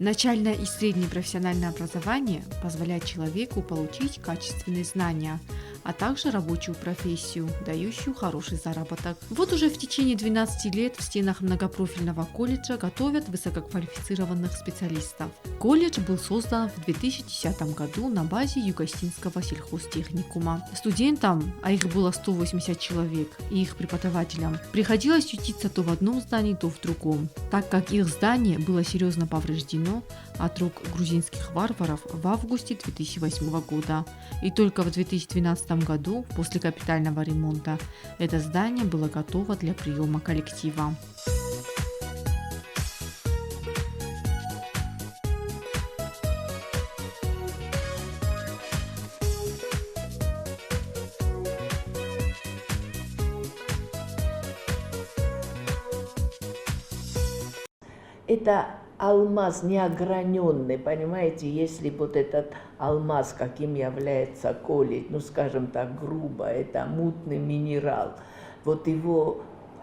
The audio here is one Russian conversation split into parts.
Начальное и среднее профессиональное образование позволяет человеку получить качественные знания, а также рабочую профессию, дающую хороший заработок. Вот уже в течение 12 лет в стенах многопрофильного колледжа готовят высококвалифицированных специалистов. Колледж был создан в 2010 году на базе Югостинского сельхозтехникума. Студентам, а их было 180 человек, и их преподавателям приходилось ютиться то в одном здании, то в другом, так как их здание было серьезно повреждено от рук грузинских варваров в августе 2008 года. И только в 2012 году, после капитального ремонта, это здание было готово для приема коллектива. Это алмаз неограненный, понимаете, если вот этот алмаз, каким является колледж, ну скажем так грубо, это мутный минерал, вот его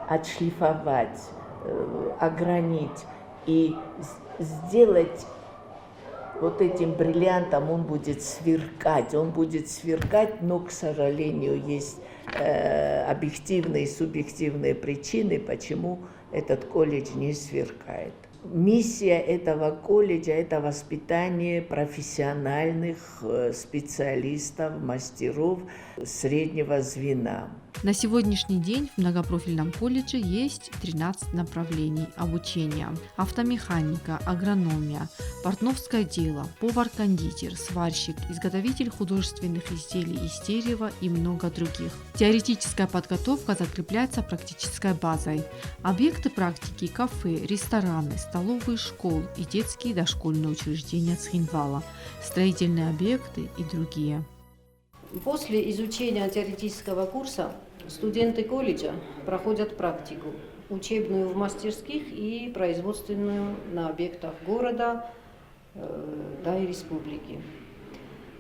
отшлифовать, огранить и сделать вот этим бриллиантом, он будет сверкать, но, к сожалению, есть объективные и субъективные причины, почему этот колледж не сверкает. Миссия этого колледжа – это воспитание профессиональных специалистов, мастеров среднего звена. На сегодняшний день в многопрофильном колледже есть 13 направлений обучения: автомеханика, агрономия, портновское дело, повар-кондитер, сварщик, изготовитель художественных изделий из дерева и много других. Теоретическая подготовка закрепляется практической базой. Объекты практики – кафе, рестораны, столовые школ и детские дошкольные учреждения Цхинвала, строительные объекты и другие. После изучения теоретического курса студенты колледжа проходят практику, учебную в мастерских и производственную на объектах города, и республики.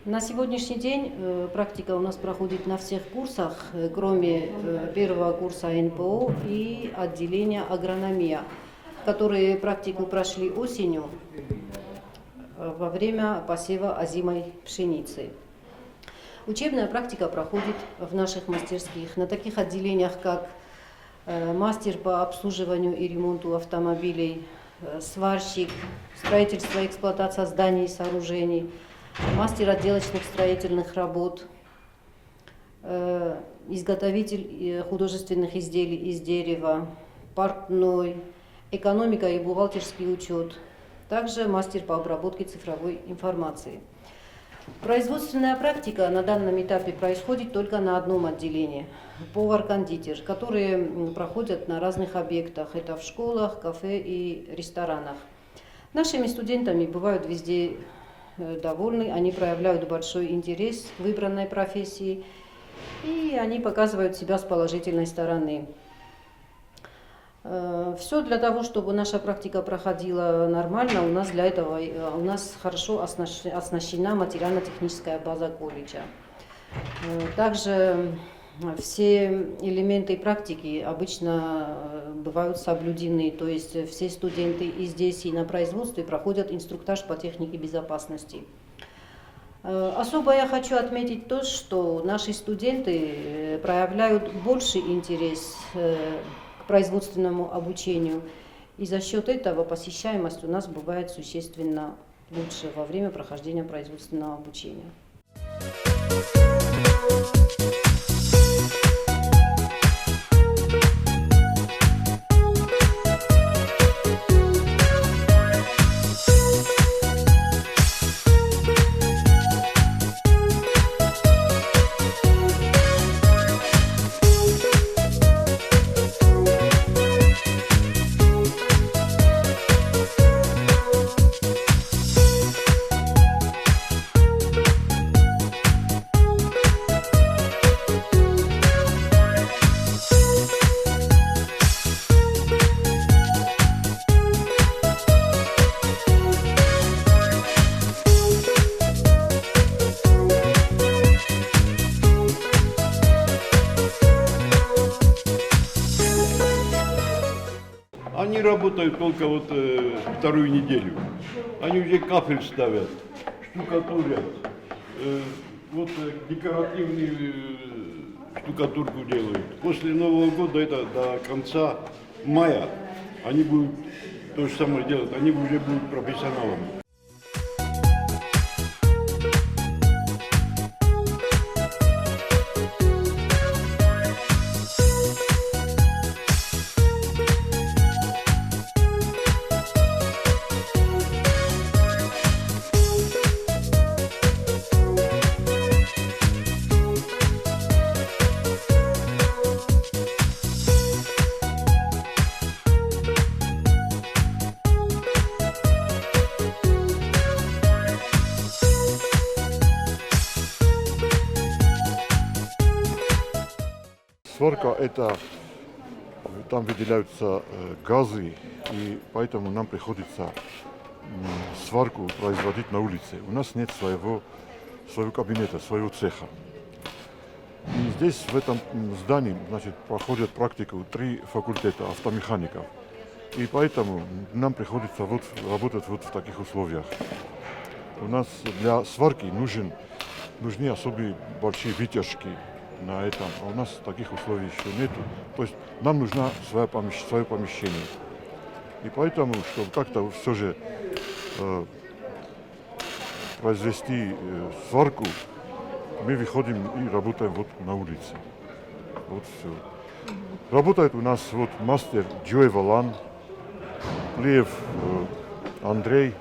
На сегодняшний день практика у нас проходит на всех курсах, кроме первого курса НПО и отделения агрономия, которые практику прошли осенью во время посева озимой пшеницы. Учебная практика проходит в наших мастерских на таких отделениях, как мастер по обслуживанию и ремонту автомобилей, сварщик, строительство и эксплуатация зданий и сооружений, мастер отделочных строительных работ, изготовитель художественных изделий из дерева, портной, экономика и бухгалтерский учет, также мастер по обработке цифровой информации. Производственная практика на данном этапе происходит только на одном отделении – повар-кондитер, которые проходят на разных объектах. Это в школах, кафе и ресторанах. Нашими студентами бывают везде довольны, они проявляют большой интерес к выбранной профессии и они показывают себя с положительной стороны. Все для того, чтобы наша практика проходила нормально, у нас хорошо оснащена материально-техническая база колледжа. Также все элементы практики обычно бывают соблюдены, то есть все студенты и здесь, и на производстве проходят инструктаж по технике безопасности. Особо я хочу отметить то, что наши студенты проявляют больший интерес к производственному обучению, и за счет этого посещаемость у нас бывает существенно лучше во время прохождения производственного обучения. работают только вот вторую неделю. Они уже кафель ставят, штукатурят, вот декоративную штукатурку делают. После Нового года, это до конца мая, они будут то же самое делать, они уже будут профессионалами. Сварка – это там выделяются газы, и поэтому нам приходится сварку производить на улице. У нас нет своего кабинета, своего цеха. И здесь, в этом здании, значит, проходят практику 3 факультета автомехаников. И поэтому нам приходится работать в таких условиях. У нас для сварки нужны особые большие вытяжки на этом, а у нас таких условий еще нету. То есть нам нужно свое помещение. И поэтому, чтобы как-то все же произвести сварку, мы выходим и работаем вот на улице. Вот все. Работает у нас вот мастер Джой Валан, Плеев Андрей,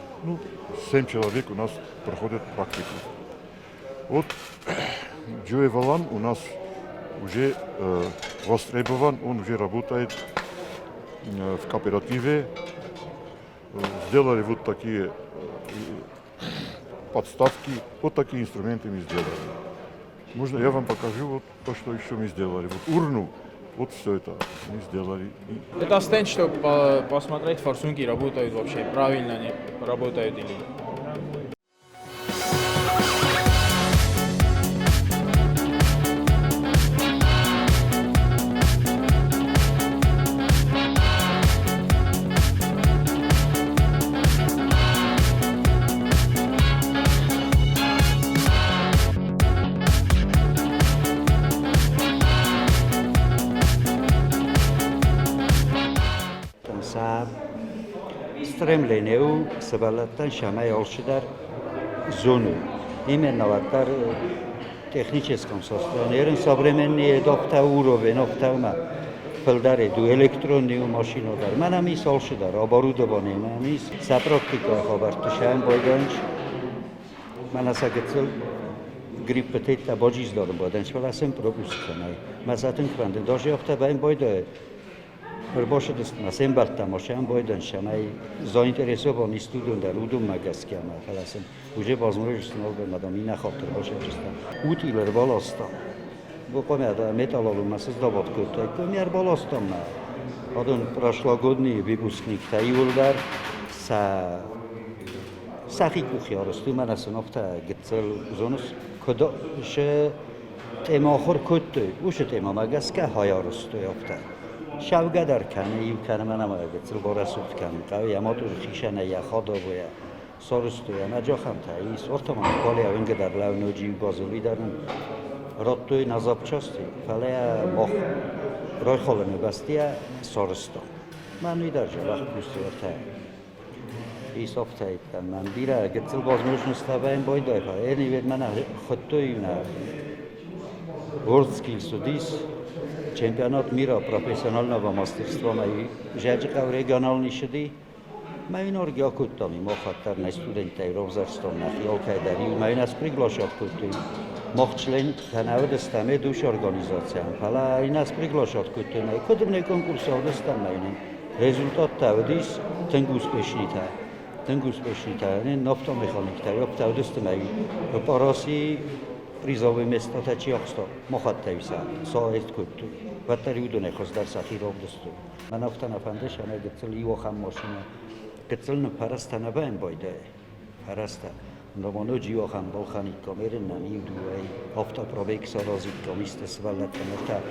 7 человек у нас проходят практику. Вот Джой Валан у нас уже востребован, он уже работает в кооперативе. Сделали вот такие подставки, вот такие инструменты мы сделали. Можно я вам покажу вот то, что еще мы сделали. Вот урну, вот все это мы сделали. Это стенд, чтобы посмотреть, форсунки работают вообще правильно, не работают или нет. Stремлению събалатан шамай олшидар зону. Именно в техническом состоянии. Современные доктор уровень, доктор Пълдареду электронную машину дар. Манами солшидар, оборудование, манами за практика хабартушан бойданч. Манасагецл гриппетета боджиздор бойданч, валасем пропусканай. Мазатын хванден дожи октабайн бойдае. Больше на сембарт тамошан бойдан шамай заинтересованный студент дар удум магаскяма халасен уже возможность нового мадамина хатер больше чисто утилер баласта буквально металлолума создавать какой-то коммер баластом один прошлогодний выпускник Таюлдар са сахи кухяросту манасен офта гцел зонус куда ше тема ахор кутты уше тема магаска хаяросту офта شاوگدار کنه یو کنه منم اگه تل برسوت کنه قوی اما تو خیشانه یا خدا باید سرستوی اما جا خم تاییس ارتمان کالی او اینکه در لونوجی بازوی دارن راتوی نزاب چاستی فلی مخ رای خالنه بستیه سرستا من ویدار جا وقت بستی ارتای ایس افتایید من بیره اگه تل بازموش نستابین باید دای پا اینی وید من خودتوی نه ورد سکیل سودیس Чемпионат мира профессионального мастерства мои жаждал региональный шеди. Мои норги окутали, мохаттарные студенты ровзарстом на хилкайдари. Мои нас приглашают кутты. Мох член канавдеста медуш организация. Пала и нас приглашают кутты. Кодерный конкурс овдеста мои. Результат тавдис тенгу успешнита. Тенгу успешнита. Не нафтомеханик та. Оптавдеста мои. Параси призовое место тачиахсто мохаттайса соэст кутту ватариудоне хоздар сахировдосту манафтана фандеш ана гцел ио хам машина гцелна парастана байн бойде параста номоно джио хам болхани камерен на миудуэй автопробег саразит комисте свалатанта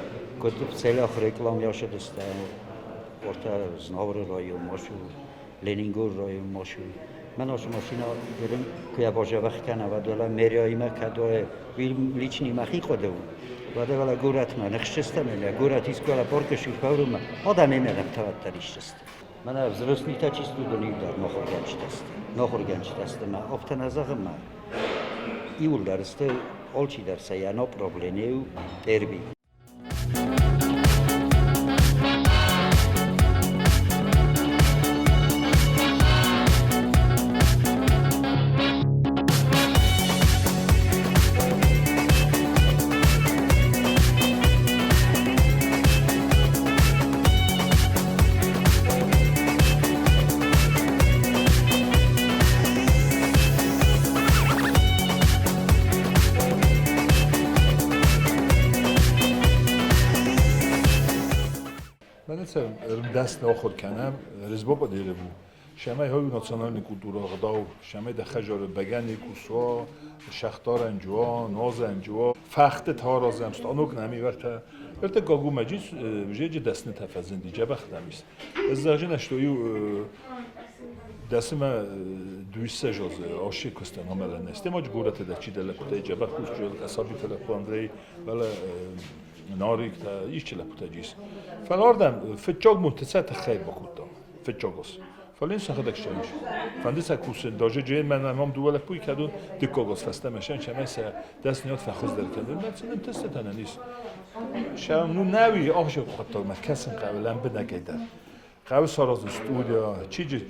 кот в целях реклам яшедста orta Znavr rayon maşu, Leningor rayon maşu. Ben o maşina dedim kuya boja vaktan ve dola meriyime kadoe film lichni mahi kodu. Ve de valla guratma, nexşestem öyle. Gurat iskola porkeşi favruma. Adam emelem tavattar iştest. Bana взрослый taçi studeni dar nohur gençtest. Nohur gençtest. Ma optan azağım ma. İuldarste olçi derse ya no problemi derbi. من سرم دست ناخود کنم رزبا دیره بود شمای های ناسیونال کولتورا غداو شمای د خجار بگن کوسوا شختار انجوا ناز انجوا فخت تاراز امست آنوک نمی ورته گاگو مجیس وجه دست نتفزندی جبخت نمیست از زاجه نشتویو دست ما دویسته جاز آشی کستن همه نست ما جگورت دچی دلپته جبخت کوس جل اصابی تلفندری ولی ناریک تا ایش لپتاجیس فلاردم فتجاگ متصات خیر بکوتا فتجاگوس فلین سخدک شمیش فندی سکوسن داجه جین من امام دوله پوی کدون دکاگوس فسته مشن شمیس دست نیاد فخوز در کدون من سنم تست تنانیس شام نو نوی آخشو خطا مکسن قبلا بدنگیده قبل ساراز استودیا چیجی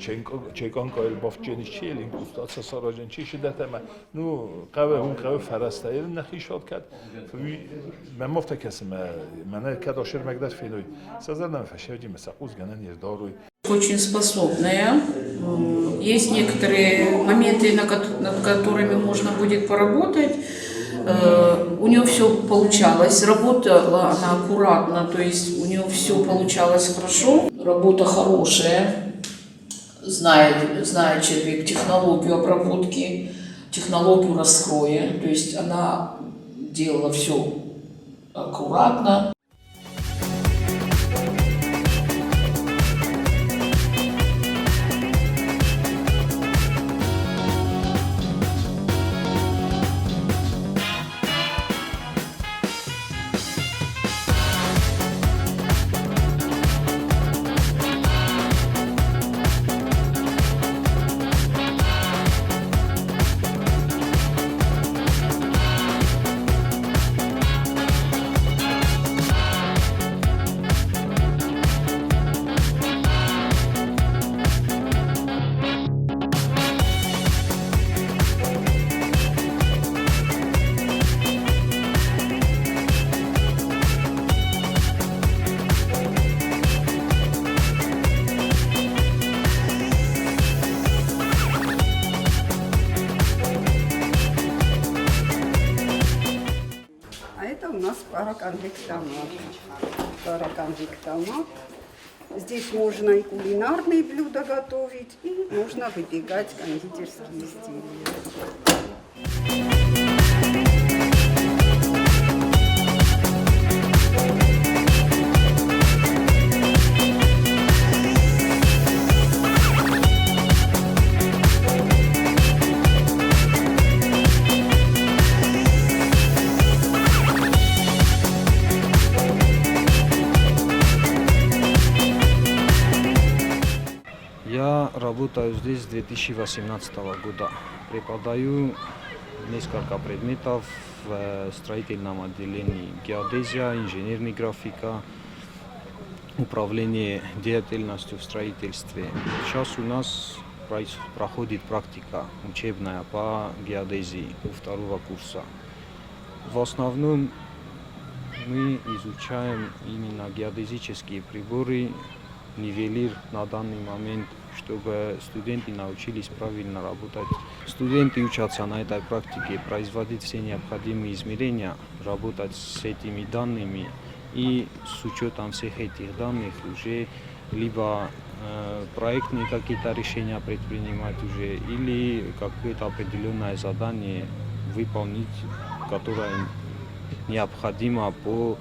چیکان کایل باف جنی چیل این استاد ساراجن چی شدت ما نو قبل فرستایل نخیشات کرد من مفت کسی من کدا شر مقدار فینوی سازردم فشاجی مثلا قوز گنن یرداروی Очень способная. Есть некоторые моменты, над которыми можно будет поработать. У нее все получалось, работала она аккуратно, то есть у нее все получалось хорошо. Работа хорошая, знает человек технологию обработки, технологию раскроя, то есть она делала все аккуратно. Параконвектомат. Здесь можно и кулинарные блюда готовить, и можно выпекать кондитерские изделия. Я работаю здесь с 2018 года. Преподаю несколько предметов в строительном отделении. Геодезия, инженерная графика, управление деятельностью в строительстве. Сейчас у нас проходит практика учебная по геодезии у второго курса. В основном мы изучаем именно геодезические приборы, нивелир на данный момент, чтобы студенты научились правильно работать. Студенты учатся на этой практике производить все необходимые измерения, работать с этими данными и с учетом всех этих данных уже либо проектные какие-то решения предпринимать уже или какое-то определенное задание выполнить, которое необходимо по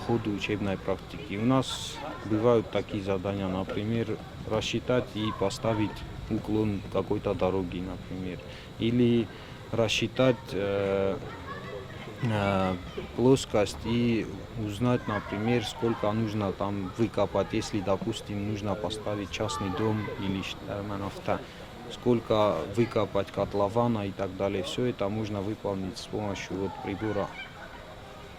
ходу учебной практики. У нас бывают такие задания, например, рассчитать и поставить уклон какой-то дороги, например, или рассчитать плоскость и узнать, например, сколько нужно там выкопать, если, допустим, нужно поставить частный дом или сколько выкопать котлована и так далее. Все это можно выполнить с помощью вот прибора.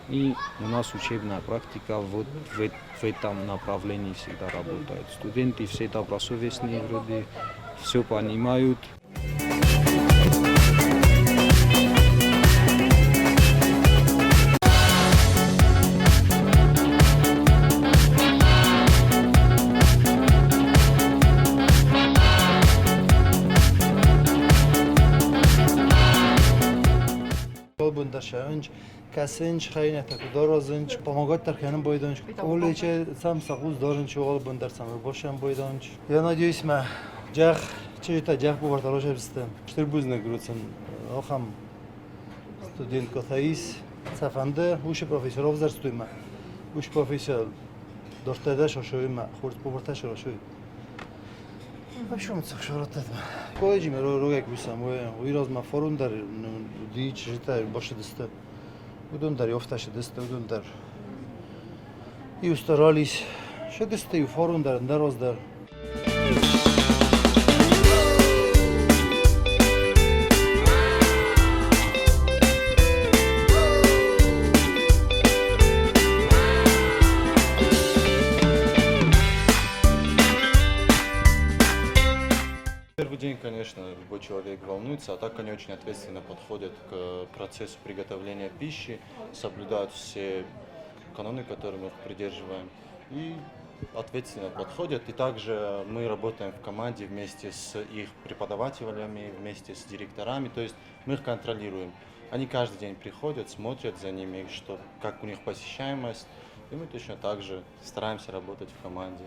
И у нас учебная практика вот в этом направлении всегда работает. Студенты все добросовестные, вроде все понимают. Шаунч, касинч, хайна такудорозинч, помогать тарханам бойдонч. Уличе сам сагуз доринч, угол бундар самыр бошам бойдонч. Я надеюсь, мы жах, чего-то жах бувар тароша бистем. Штырбузны груцен, охам студент Котаис, сафанде, уши профессоров зарстуйма, уши профессор дортеда шошуйма, хурц буварта шошуй. А что мы так шаротать? Колледжи мы рогак бисам, и раз мы форум дар, дич, житаем больше десяти, удон дар, офташе десяти, удон дар. И устарались, что десяти, форум дар, народ дар. Первый день, конечно, любой человек волнуется, а так они очень ответственно подходят к процессу приготовления пищи, соблюдают все каноны, которые мы придерживаем, и ответственно подходят. И также мы работаем в команде вместе с их преподавателями, вместе с директорами, то есть мы их контролируем. Они каждый день приходят, смотрят за ними, как у них посещаемость, и мы точно так же стараемся работать в команде.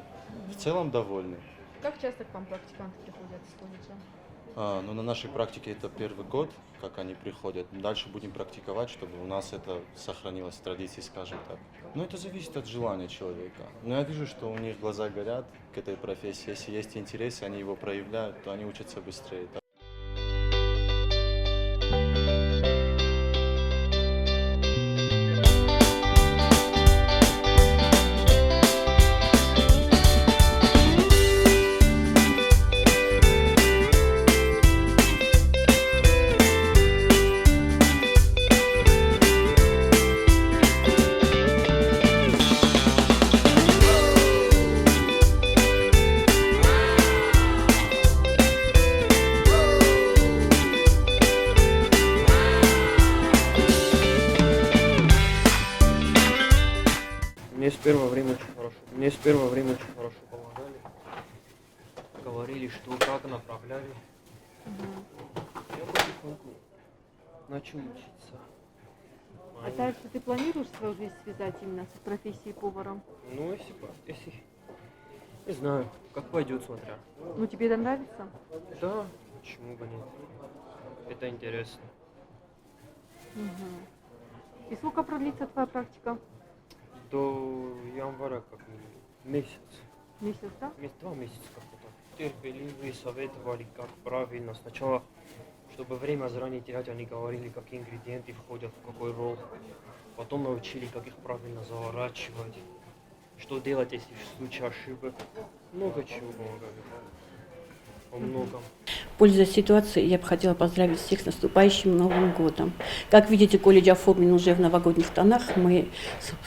В целом довольны. Как часто к вам практиканты приходят с колледжа? Ну, на нашей практике это первый год, как они приходят. Дальше будем практиковать, чтобы у нас это сохранилось в традиции, скажем так. Но это зависит от желания человека. Но я вижу, что у них глаза горят к этой профессии. Если есть интерес, они его проявляют, то они учатся быстрее. Мне с первого времени очень хорошо помогали. Говорили, что как направляли. Я потихоньку начал учиться. А дальше ты планируешь свою жизнь связать именно с профессией поваром? Ну, если не знаю, как пойдет, смотря. Ну, тебе это нравится? Да, почему бы нет. Это интересно. И сколько продлится твоя практика? До января как минимум. Месяц. Месяц, да? 2 месяца как-то так. Терпеливые советовали, как правильно. Сначала, чтобы время заранее терять, они говорили, какие ингредиенты входят в какой ролл. Потом научили, как их правильно заворачивать. Что делать, если в случае ошибок. Много чего помогали. О многом. Пользуясь ситуацией, я бы хотела поздравить всех с наступающим Новым годом. Как видите, колледж оформлен уже в новогодних тонах. Мы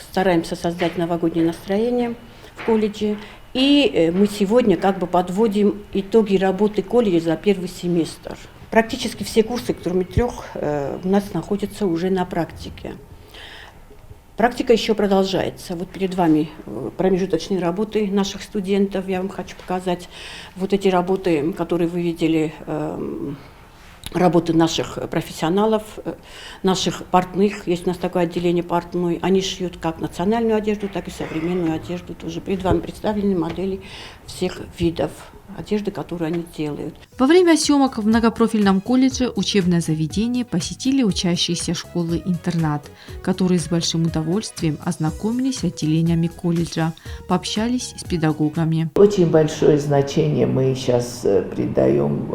стараемся создать новогоднее настроение в колледже. И мы сегодня как бы подводим итоги работы колледжа за первый семестр. Практически все курсы, кроме 3, у нас находятся уже на практике. Практика еще продолжается. Вот перед вами промежуточные работы наших студентов. Я вам хочу показать вот эти работы, которые вы видели работы наших профессионалов, наших портных. Есть у нас такое отделение портной. Они шьют как национальную одежду, так и современную одежду. Тоже перед вами представлены модели всех видов одежды, которую они делают. Во время съемок в многопрофильном колледже учебное заведение посетили учащиеся школы-интернат, которые с большим удовольствием ознакомились с отделениями колледжа, пообщались с педагогами. Очень большое значение мы сейчас придаем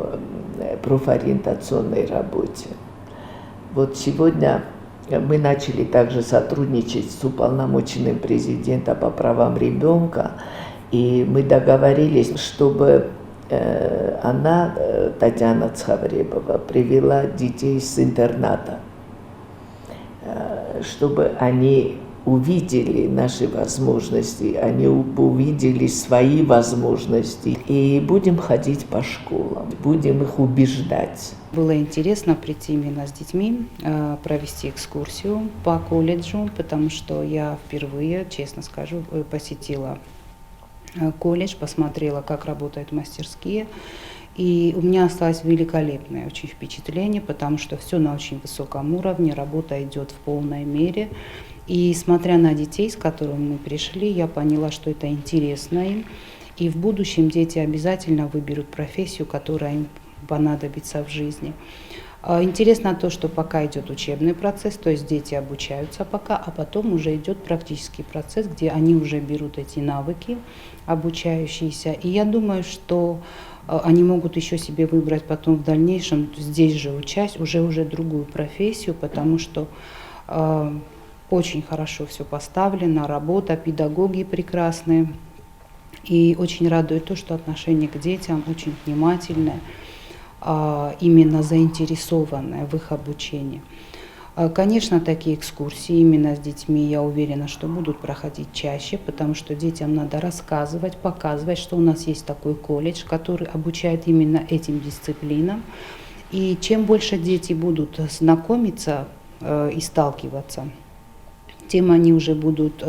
профориентационной работе. Вот сегодня мы начали также сотрудничать с уполномоченным президента по правам ребенка, и мы договорились, чтобы она, Татьяна Цхавребова, привела детей с интерната, чтобы они увидели наши возможности, они увидели свои возможности. И будем ходить по школам, будем их убеждать. Было интересно прийти именно с детьми, провести экскурсию по колледжу, потому что я впервые, честно скажу, посетила колледж, посмотрела, как работают мастерские. И у меня осталось великолепное очень впечатление, потому что все на очень высоком уровне, работа идет в полной мере. И смотря на детей, с которыми мы пришли, я поняла, что это интересно им. И в будущем дети обязательно выберут профессию, которая им понадобится в жизни. Интересно то, что пока идет учебный процесс, то есть дети обучаются пока, а потом уже идет практический процесс, где они уже берут эти навыки обучающиеся. И я думаю, что они могут еще себе выбрать потом в дальнейшем, здесь же учась, уже другую профессию, потому что очень хорошо все поставлено, работа, педагоги прекрасные. И очень радует то, что отношение к детям очень внимательное, именно заинтересованное в их обучении. Конечно, такие экскурсии именно с детьми, я уверена, что будут проходить чаще, потому что детям надо рассказывать, показывать, что у нас есть такой колледж, который обучает именно этим дисциплинам. И чем больше дети будут знакомиться и сталкиваться, тем они уже будут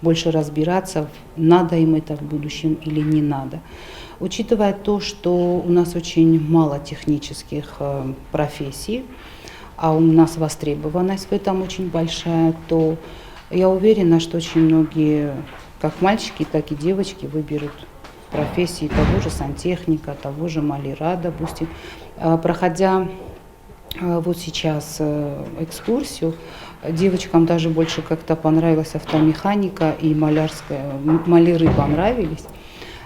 больше разбираться, надо им это в будущем или не надо. Учитывая то, что у нас очень мало технических профессий, а у нас востребованность в этом очень большая, то я уверена, что очень многие, как мальчики, так и девочки, выберут профессии того же сантехника, того же маляра, допустим. Проходя вот сейчас экскурсию, девочкам даже больше как-то понравилась автомеханика и маляры понравились.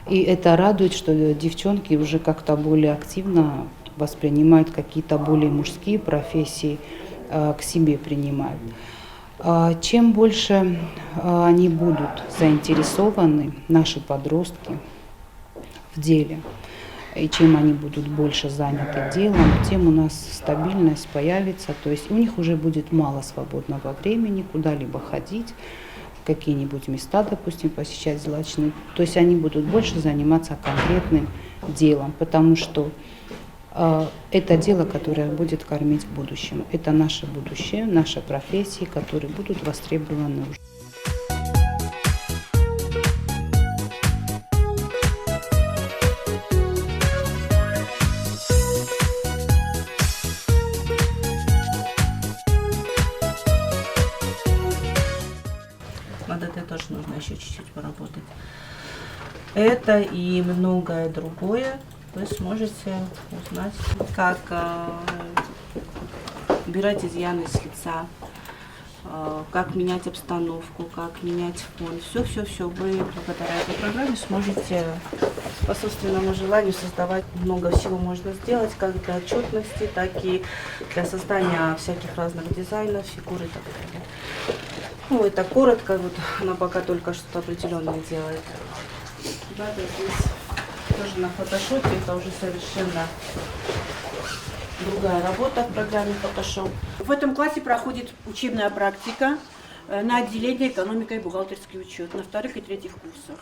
И это радует, что девчонки уже как-то более активно воспринимают какие-то более мужские профессии, к себе принимают. Чем больше они будут заинтересованы, наши подростки, в деле, и чем они будут больше заняты делом, тем у нас стабильность появится, то есть у них уже будет мало свободного времени куда-либо ходить, какие-нибудь места, допустим, посещать злачные. То есть они будут больше заниматься конкретным делом, потому что это дело, которое будет кормить в будущем. Это наше будущее, наши профессии, которые будут востребованы уже. Над этой тоже нужно еще чуть-чуть поработать. Это и многое другое вы сможете узнать, как убирать изъяны с лица, как менять обстановку, как менять фон. Все вы благодаря этой программе сможете по собственному желанию создавать. Много всего можно сделать, как для отчетности, так и для создания всяких разных дизайнов, фигур и так далее. Ну, это коротко, вот она пока только что-то определенное делает. Ребята здесь тоже на фотошопе, это уже совершенно другая работа в программе Photoshop. В этом классе проходит учебная практика на отделении экономика и бухгалтерский учет на вторых и третьих курсах.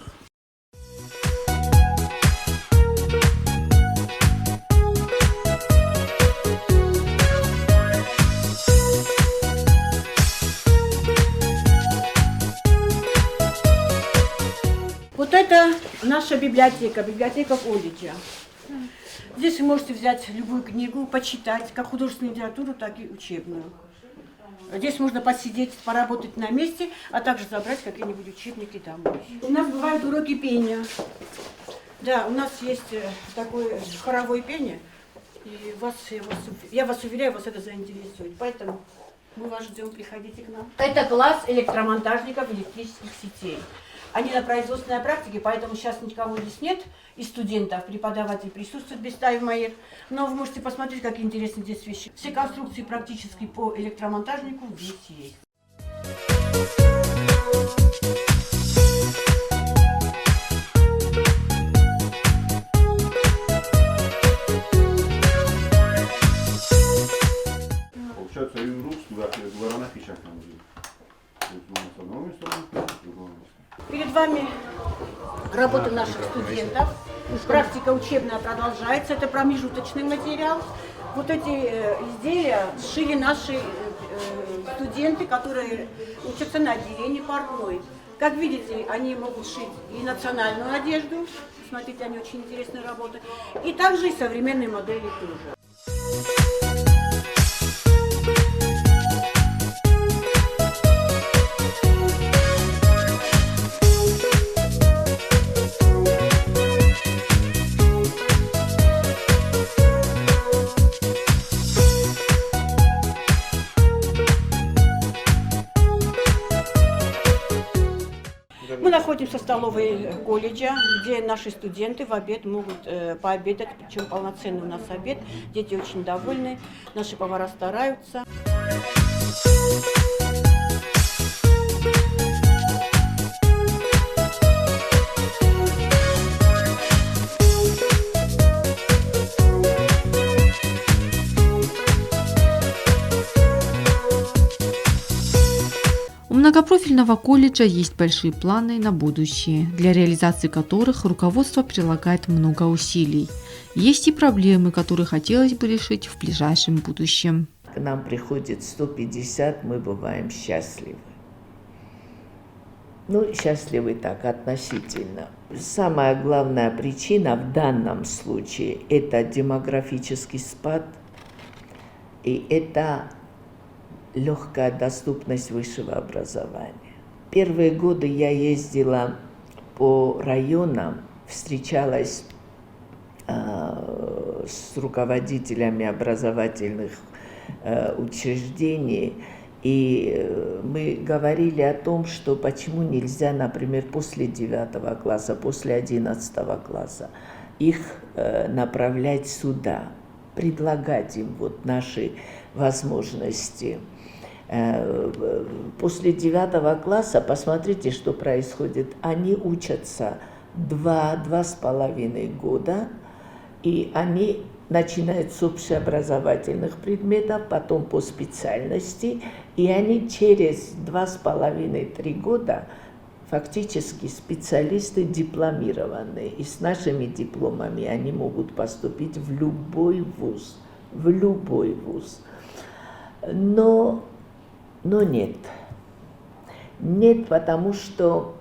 Вот это наша библиотека колледжа. Здесь вы можете взять любую книгу, почитать, как художественную литературу, так и учебную. Здесь можно посидеть, поработать на месте, а также забрать какие-нибудь учебники домой. У нас бывают уроки пения. Да, у нас есть такое хоровое пение, и я вас уверяю, вас это заинтересует. Поэтому мы вас ждем, приходите к нам. Это класс электромонтажников электрических сетей. Они на производственной практике, поэтому сейчас никого здесь нет, из студентов, преподавателей присутствует Бестаев Майер. Но вы можете посмотреть, какие интересные здесь вещи. Все конструкции практически по электромонтажнику здесь есть. Получается, и русскую, как я говорю, на фишах там Перед вами работа наших студентов. Практика учебная продолжается. Это промежуточный материал. Вот эти изделия сшили наши студенты, которые учатся на отделении портной. Как видите, они могут шить и национальную одежду. Смотрите, они очень интересные работы. И также и современные модели тоже. Мы находимся в столовой колледжа, где наши студенты в обед могут пообедать, причем полноценный у нас обед. Дети очень довольны, наши повара стараются. У многопрофильного колледжа есть большие планы на будущее, для реализации которых руководство прилагает много усилий. Есть и проблемы, которые хотелось бы решить в ближайшем будущем. К нам приходит 150, мы бываем счастливы. Ну, счастливы так, относительно. Самая главная причина в данном случае – это демографический спад, и это легкая доступность высшего образования. Первые годы я ездила по районам, встречалась с руководителями образовательных учреждений, и мы говорили о том, что почему нельзя, например, после 9 класса, после 11 класса их направлять сюда, предлагать им вот наши возможности. После 9 класса, посмотрите, что происходит. Они учатся 2–2,5 года, и они начинают с общеобразовательных предметов, потом по специальности, и они через 2,5–3 года фактически специалисты дипломированные. И с нашими дипломами они могут поступить в любой вуз. В любой вуз. Но нет. Нет, потому что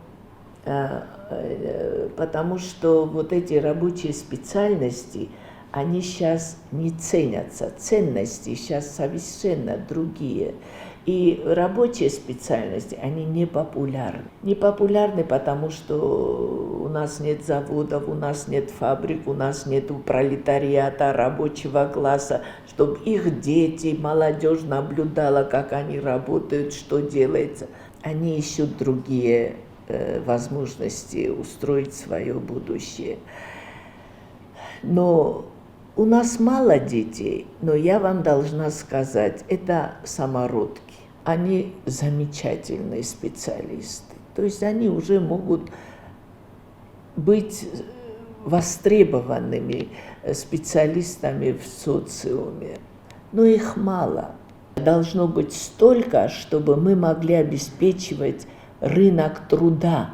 вот эти рабочие специальности, они сейчас не ценятся. Ценности сейчас совершенно другие. И рабочие специальности, они не популярны. Не популярны, потому что у нас нет заводов, у нас нет фабрик, у нас нет пролетариата, рабочего класса, чтобы их дети, молодежь наблюдала, как они работают, что делается. Они ищут другие возможности устроить свое будущее. Но у нас мало детей, но я вам должна сказать, это самородки. Они замечательные специалисты. То есть они уже могут быть востребованными специалистами в социуме. Но их мало. Должно быть столько, чтобы мы могли обеспечивать рынок труда.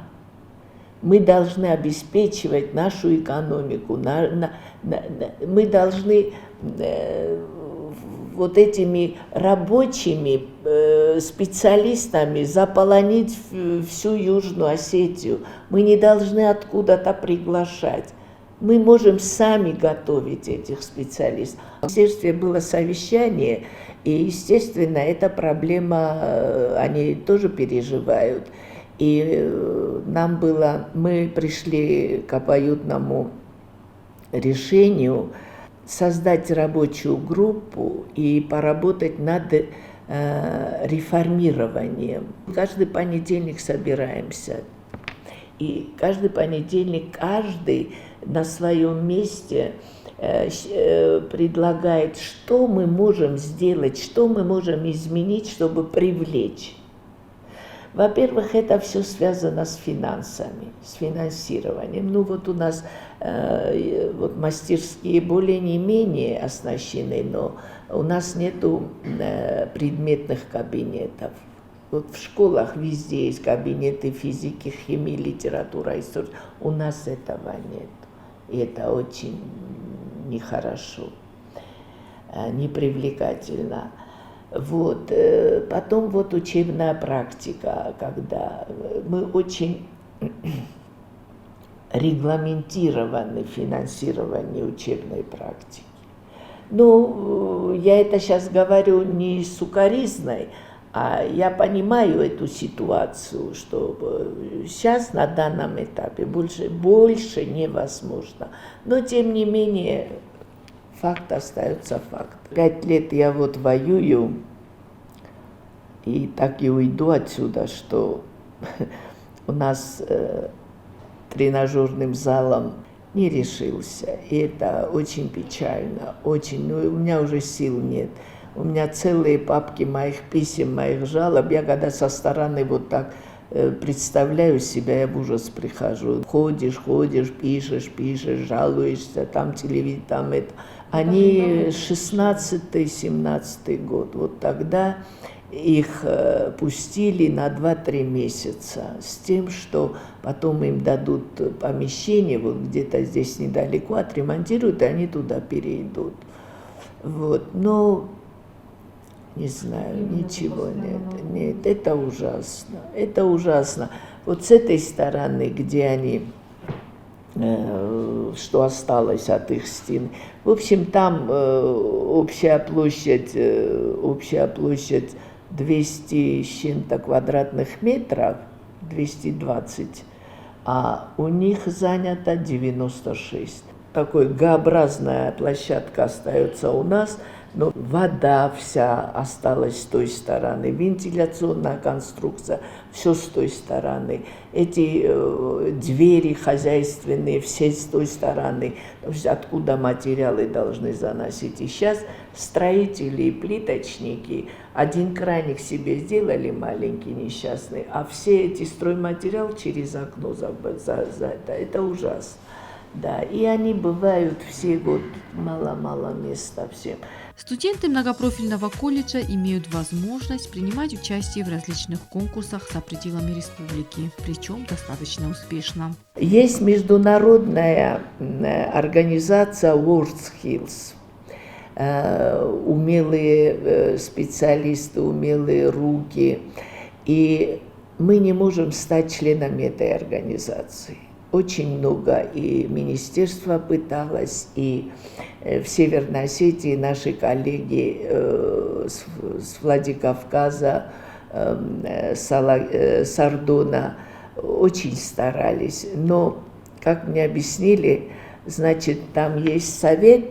Мы должны обеспечивать нашу экономику. Мы должны вот этими рабочими специалистами заполонить всю Южную Осетию. Мы не должны откуда-то приглашать. Мы можем сами готовить этих специалистов. В министерстве было совещание, и, естественно, эта проблема, они тоже переживают. И мы пришли к обоюдному решению создать рабочую группу и поработать над реформированием. Каждый понедельник собираемся. И каждый понедельник каждый на своем месте предлагает, что мы можем сделать, что мы можем изменить, чтобы привлечь. Во-первых, это все связано с финансами, с финансированием. Ну вот у нас вот мастерские более не менее оснащены, но у нас нету предметных кабинетов. Вот в школах везде есть кабинеты физики, химии, литературы, истории. У нас этого нет. И это очень нехорошо, непривлекательно. Вот. Потом вот учебная практика, когда мы очень регламентированы в финансировании учебной практики. Ну, я это сейчас говорю не сукоризной, а я понимаю эту ситуацию, что сейчас на данном этапе больше невозможно. Но тем не менее факт остается фактом. 5 лет я вот воюю и так и уйду отсюда, что у нас тренажерным залом не решился. И это очень печально, очень. Ну, у меня уже сил нет. У меня целые папки моих писем, моих жалоб. Я когда со стороны вот так представляю себя, я в ужас прихожу. Ходишь, пишешь, жалуешься, там телевизор, там это. Они 16-17 год. Вот тогда их пустили на 2-3 месяца с тем, что потом им дадут помещение, вот где-то здесь недалеко, отремонтируют, и они туда перейдут. Вот. Но не знаю, ничего нет. Нет, это ужасно. Это ужасно. Вот с этой стороны, где они, что осталось от их стен. В общем, там общая площадь 200 с чем-то квадратных метров, 220, а у них занято 96. Такой Г-образная площадка остается у нас, но вода вся осталась с той стороны, вентиляционная конструкция, все с той стороны. Эти двери хозяйственные, все с той стороны, откуда материалы должны заносить. И сейчас строители и плиточники один краник себе сделали маленький, несчастный, а все эти стройматериалы через окно это ужасно. Да, и они бывают все вот мало-мало места всем. Студенты многопрофильного колледжа имеют возможность принимать участие в различных конкурсах за пределами республики, причем достаточно успешно. Есть международная организация WorldSkills. Умелые специалисты, умелые руки. И мы не можем стать членами этой организации. Очень много, и министерство пыталось, и в Северной Осетии наши коллеги с Владикавказа, с Ардона очень старались. Но, как мне объяснили, значит, там есть совет,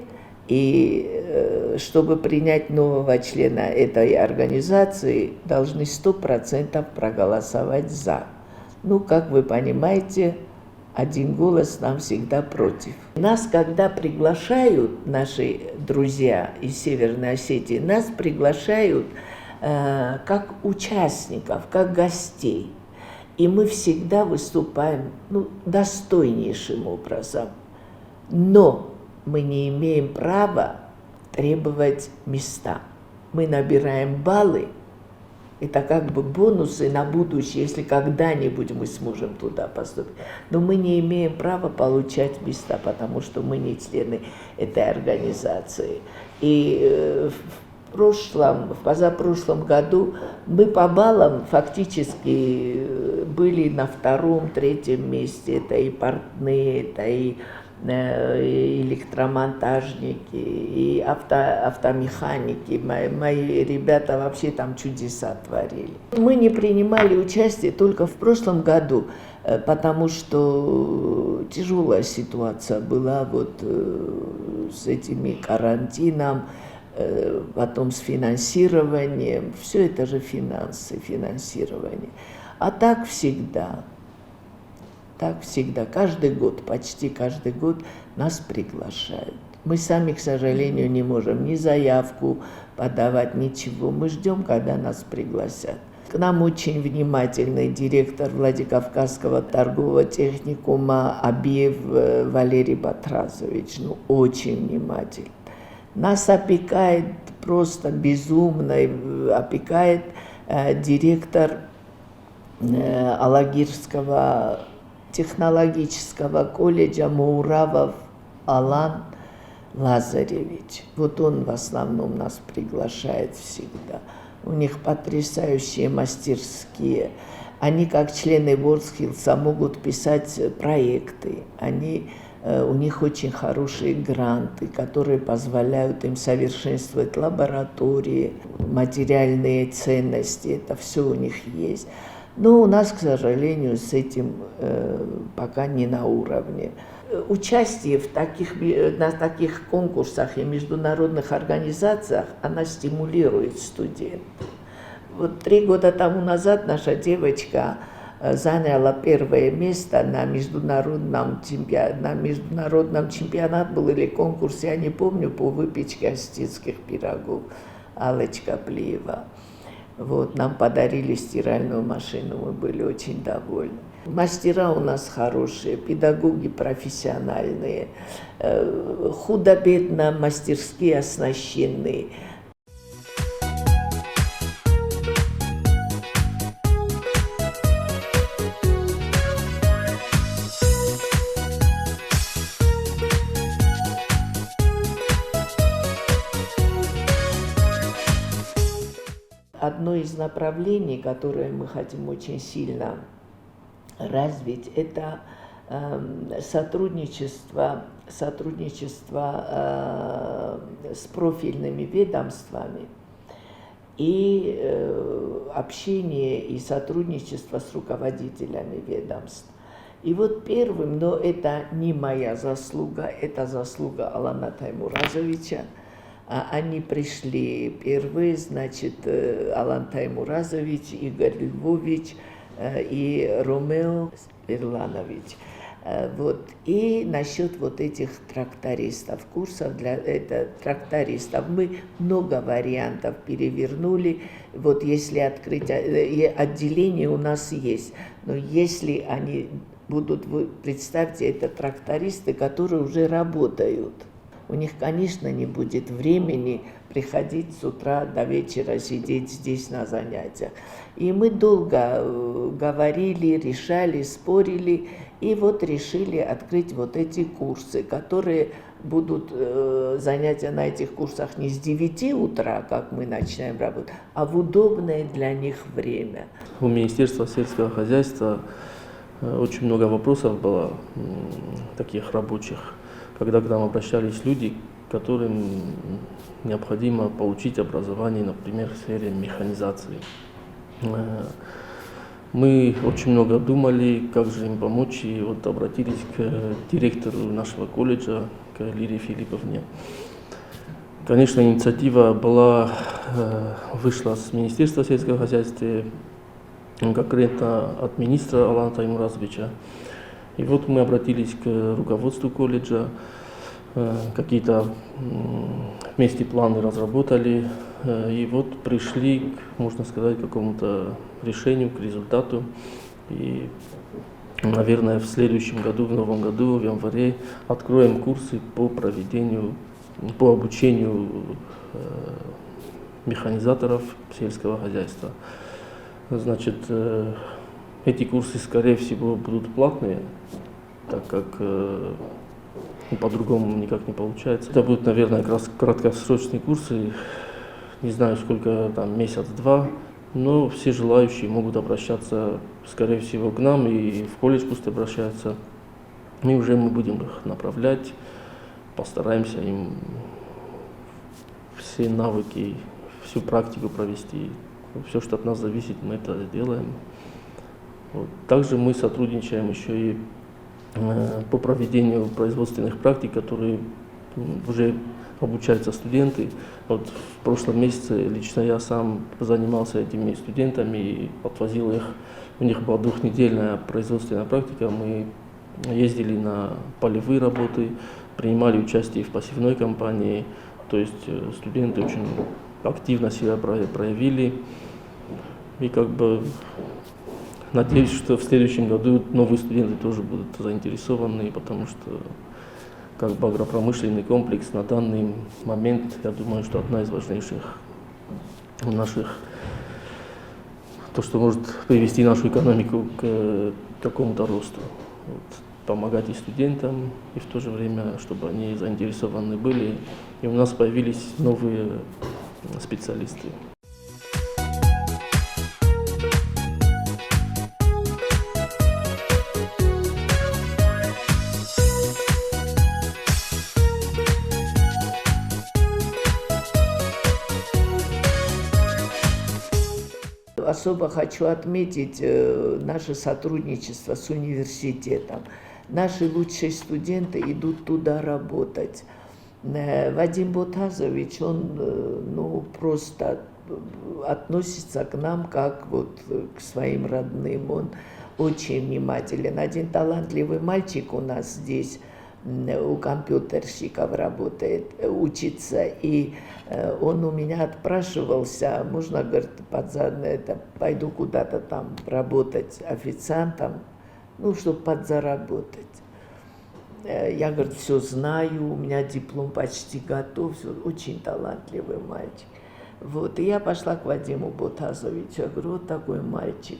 и чтобы принять нового члена этой организации, должны 100% проголосовать «за». Ну, как вы понимаете, один голос нам всегда против. Нас, когда приглашают наши друзья из Северной Осетии, нас приглашают как участников, как гостей. И мы всегда выступаем достойнейшим образом. Но мы не имеем права требовать места. Мы набираем баллы. Это как бы бонусы на будущее, если когда-нибудь мы сможем туда поступить. Но мы не имеем права получать места, потому что мы не члены этой организации. И в позапрошлом году мы по баллам фактически были на 2-3 месте. Это и портные, это и электромонтажники, и автомеханики. Мои ребята вообще там чудеса творили. Мы не принимали участие только в прошлом году, потому что тяжелая ситуация была вот с этими карантином, потом с финансированием. Все это же финансы, финансирование. А так всегда. Так всегда, каждый год, почти каждый год нас приглашают. Мы сами, к сожалению, не можем ни заявку подавать, ничего. Мы ждем, когда нас пригласят. К нам очень внимательный директор Владикавказского торгового техникума Абиев Валерий Батразович. Ну, очень внимательный. Нас опекает просто безумно, опекает директор Алагирского технологического колледжа Мауравов Алан Лазаревич. Вот он в основном нас приглашает всегда. У них потрясающие мастерские. Они, как члены WorldSkills, могут писать проекты. У них очень хорошие гранты, которые позволяют им совершенствовать лаборатории, материальные ценности. Это все у них есть. Но у нас, к сожалению, с этим пока не на уровне. Участие на таких конкурсах и международных организациях, она стимулирует студентов. Вот 3 года тому назад наша девочка заняла первое место на международном чемпионате был или конкурсе, я не помню, по выпечке осетинских пирогов, Аллочка Плиева. Вот, нам подарили стиральную машину, мы были очень довольны. Мастера у нас хорошие, педагоги профессиональные, худо-бедно мастерские оснащены. Одно из направлений, которое мы хотим очень сильно развить, это сотрудничество с профильными ведомствами и общение и сотрудничество с руководителями ведомств. И вот первым, но это не моя заслуга, это заслуга Алана Таймуразовича. Они пришли первые, значит, Алан Таймуразович, Игорь Львович и Ромео Ирланович. Вот. И насчет вот этих трактористов, курсов для трактористов, мы много вариантов перевернули. Вот если открыть отделение у нас есть, но если они будут, представьте, это трактористы, которые уже работают. У них, конечно, не будет времени приходить с утра до вечера, сидеть здесь на занятиях. И мы долго говорили, решали, спорили, и вот решили открыть вот эти курсы, которые будут занятия на этих курсах не с 9 утра, как мы начинаем работать, а в удобное для них время. У Министерства сельского хозяйства очень много вопросов было, таких рабочих, когда к нам обращались люди, которым необходимо получить образование, например, в сфере механизации. Мы очень много думали, как же им помочь, и вот обратились к директору нашего колледжа, к Лире Филипповне. Конечно, инициатива вышла с Министерства сельского хозяйства, конкретно от министра Алана Таймуразовича. И вот мы обратились к руководству колледжа, какие-то вместе планы разработали, и вот пришли, можно сказать, к какому-то решению, к результату. И, наверное, в следующем году, в новом году, в январе, откроем курсы по обучению механизаторов сельского хозяйства. Значит, эти курсы, скорее всего, будут платные, так как по-другому никак не получается. Это будут, наверное, как раз краткосрочные курсы, не знаю, сколько там, месяц-два, но все желающие могут обращаться, скорее всего, к нам, и в колледж пусть обращаются. мы будем их направлять, постараемся им все навыки, всю практику провести. Все, что от нас зависит, мы это сделаем. Вот. Также мы сотрудничаем еще и по проведению производственных практик, которые уже обучаются студенты. Вот в прошлом месяце лично я сам занимался этими студентами и отвозил их. У них была двухнедельная производственная практика. Мы ездили на полевые работы, принимали участие в посевной кампании. То есть студенты очень активно себя проявили. И как бы надеюсь, что в следующем году новые студенты тоже будут заинтересованы, потому что как бы агропромышленный комплекс на данный момент, я думаю, что одна из важнейших наших, то, что может привести нашу экономику к какому-то росту. Вот. Помогать и студентам, и в то же время, чтобы они заинтересованы были, и у нас появились новые специалисты. Особо хочу отметить наше сотрудничество с университетом. Наши лучшие студенты идут туда работать. Вадим Ботазович, он просто относится к нам как вот к своим родным. Он очень внимателен. Один талантливый мальчик у нас здесь у компьютерщиков работает, учится, и он у меня отпрашивался, можно, говорит, пойду куда-то там работать официантом, чтобы подзаработать. Я, говорит, все знаю, у меня диплом почти готов, все, очень талантливый мальчик. Вот, и я пошла к Вадиму Ботазовичу, я говорю, вот такой мальчик.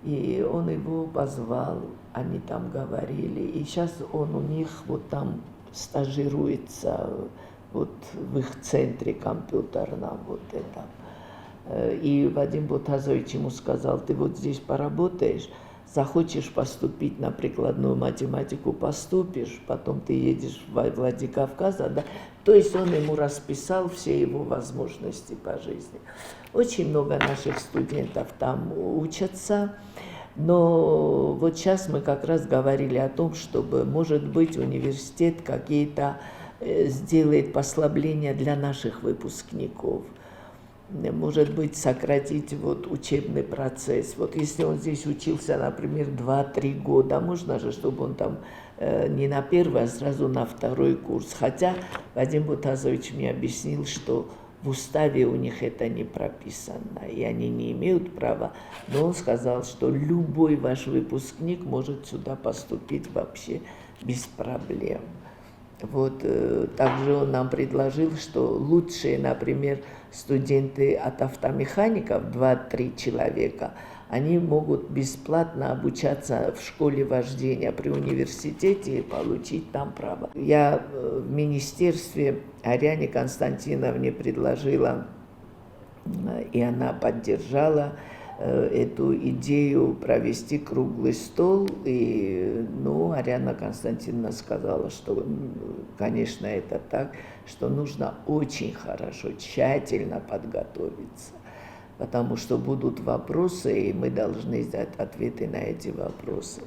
И он его позвал, они там говорили, и сейчас он у них вот там стажируется, вот в их центре компьютерном, вот это. И Вадим Ботазович ему сказал, ты вот здесь поработаешь, захочешь поступить на прикладную математику, поступишь, потом ты едешь в Владикавказ, да? То есть он ему расписал все его возможности по жизни. Очень много наших студентов там учатся, но вот сейчас мы как раз говорили о том, чтобы, может быть, университет какие-то сделает послабления для наших выпускников. Может быть, сократить вот учебный процесс. Вот если он здесь учился, например, 2-3 года, можно же, чтобы он там не на первый, а сразу на второй курс. Хотя Вадим Ботазович мне объяснил, что в уставе у них это не прописано, и они не имеют права. Но он сказал, что любой ваш выпускник может сюда поступить вообще без проблем. Вот, также он нам предложил, что лучшие, например, студенты от автомехаников, 2-3 человека, они могут бесплатно обучаться в школе вождения при университете и получить там право. Я в министерстве Ариане Константиновне предложила, и она поддержала эту идею провести круглый стол. И, Ариана Константиновна сказала, что, конечно, это так, что нужно очень хорошо, тщательно подготовиться, потому что будут вопросы, и мы должны дать ответы на эти вопросы.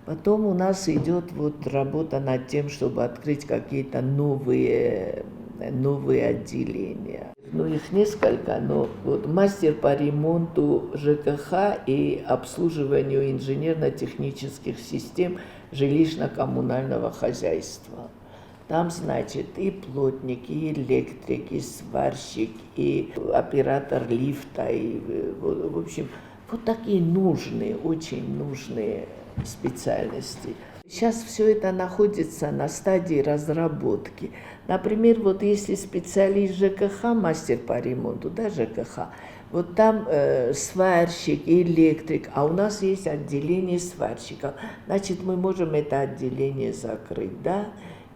Потом у нас идет вот работа над тем, чтобы открыть какие-то новые отделения. Их несколько, но вот мастер по ремонту ЖКХ и обслуживанию инженерно-технических систем жилищно-коммунального хозяйства. Там, значит, и плотник, и электрик, и сварщик, и оператор лифта, и, в общем, вот такие нужные, очень нужные специальности. Сейчас все это находится на стадии разработки. Например, вот если специалист ЖКХ, мастер по ремонту, ЖКХ, вот там сварщик, электрик, а у нас есть отделение сварщиков, значит, мы можем это отделение закрыть, да?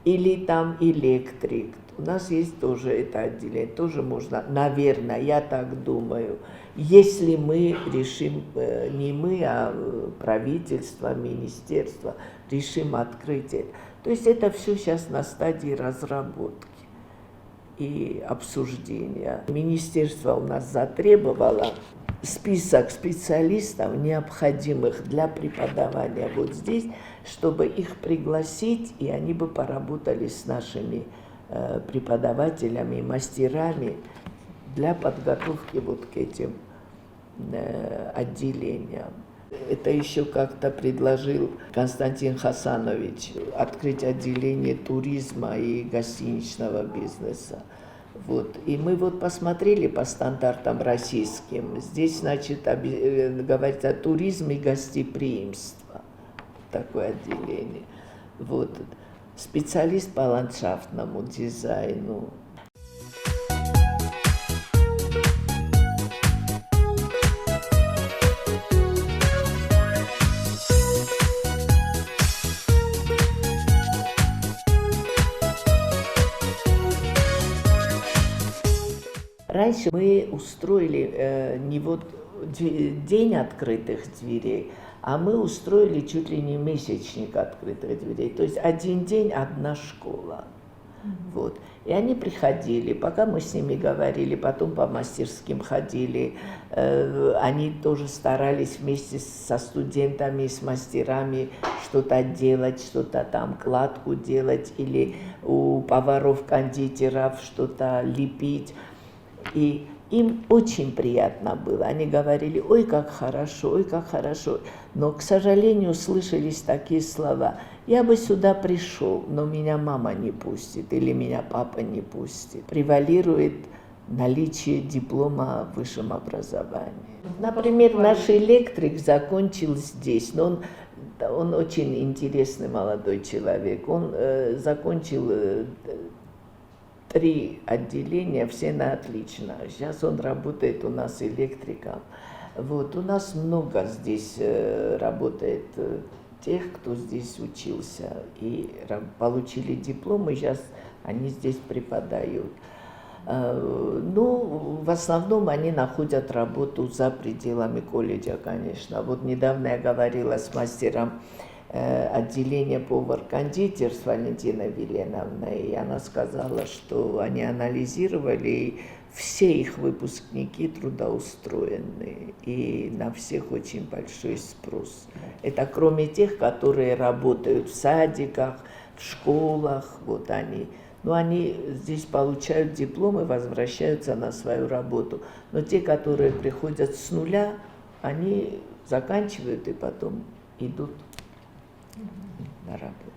Или там электрик, у нас есть тоже это отделение, тоже можно, наверное, я так думаю, если мы решим, не мы, а правительство, министерство, решим открыть это. То есть это все сейчас на стадии разработки и обсуждения. Министерство у нас затребовало список специалистов, необходимых для преподавания вот здесь, чтобы их пригласить, и они бы поработали с нашими преподавателями, мастерами для подготовки вот к этим отделениям. Это еще как-то предложил Константин Хасанович открыть отделение туризма и гостиничного бизнеса. Вот. И мы вот посмотрели по стандартам российским. Здесь, значит, говорится туризм и гостеприимство. Такое отделение. Вот. Специалист по ландшафтному дизайну. Раньше мы устроили не вот день открытых дверей, а мы устроили чуть ли не месячник открытых дверей. То есть один день, одна школа. Вот. И они приходили, пока мы с ними говорили, потом по мастерским ходили. Они тоже старались вместе со студентами и с мастерами что-то делать, что-то там, кладку делать, или у поваров-кондитеров что-то лепить. И им очень приятно было. Они говорили: ой, как хорошо, ой, как хорошо. Но, к сожалению, слышались такие слова: я бы сюда пришел, но меня мама не пустит или меня папа не пустит. Превалирует наличие диплома о высшем образовании. Например, наш электрик закончил здесь, но он очень интересный молодой человек. Он закончил 3 отделения, все на отлично. Сейчас он работает у нас электриком. Вот. У нас много здесь работает тех, кто здесь учился и получили дипломы, сейчас они здесь преподают. Ну, в основном они находят работу за пределами колледжа, конечно. Вот недавно я говорила с мастером отделения повар-кондитер с Валентиной Веленовной, и она сказала, что они анализировали, и все их выпускники трудоустроены, и на всех очень большой спрос. Это кроме тех, которые работают в садиках, в школах, вот они. Но они здесь получают дипломы, возвращаются на свою работу. Но те, которые приходят с нуля, они заканчивают и потом идут на работу.